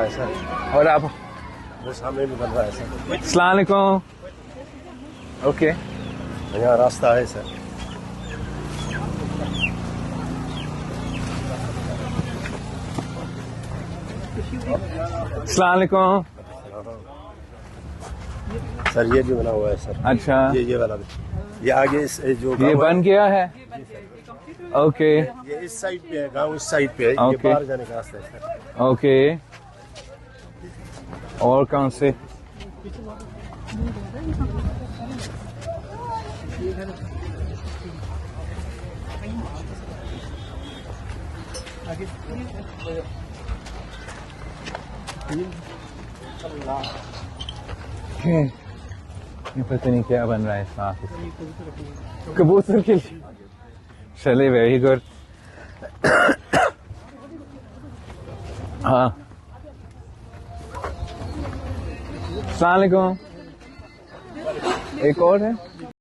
है सर, और आप? वो सामने भी बन रहा है सर। अस्सलाम वालेकुम। ओके, यहाँ रास्ता है सर। अस्सलाम वालेकुम। सर ये भी बना हुआ है सर। अच्छा, ये वाला भी, ये आगे इस जो ये गाँव बन गया है। ओके ये इस साइड पे है, गाँव इस साइड पे है, ये ओके। बाहर जाने का रास्ता है सर। ओके, और कौन से? ये पता नहीं क्या बन रहा है इसमें ऑफिस। कबूतर के लिए। चले, वेरी गुड। हाँ, अस्सलाम वालेकुम। एक और है।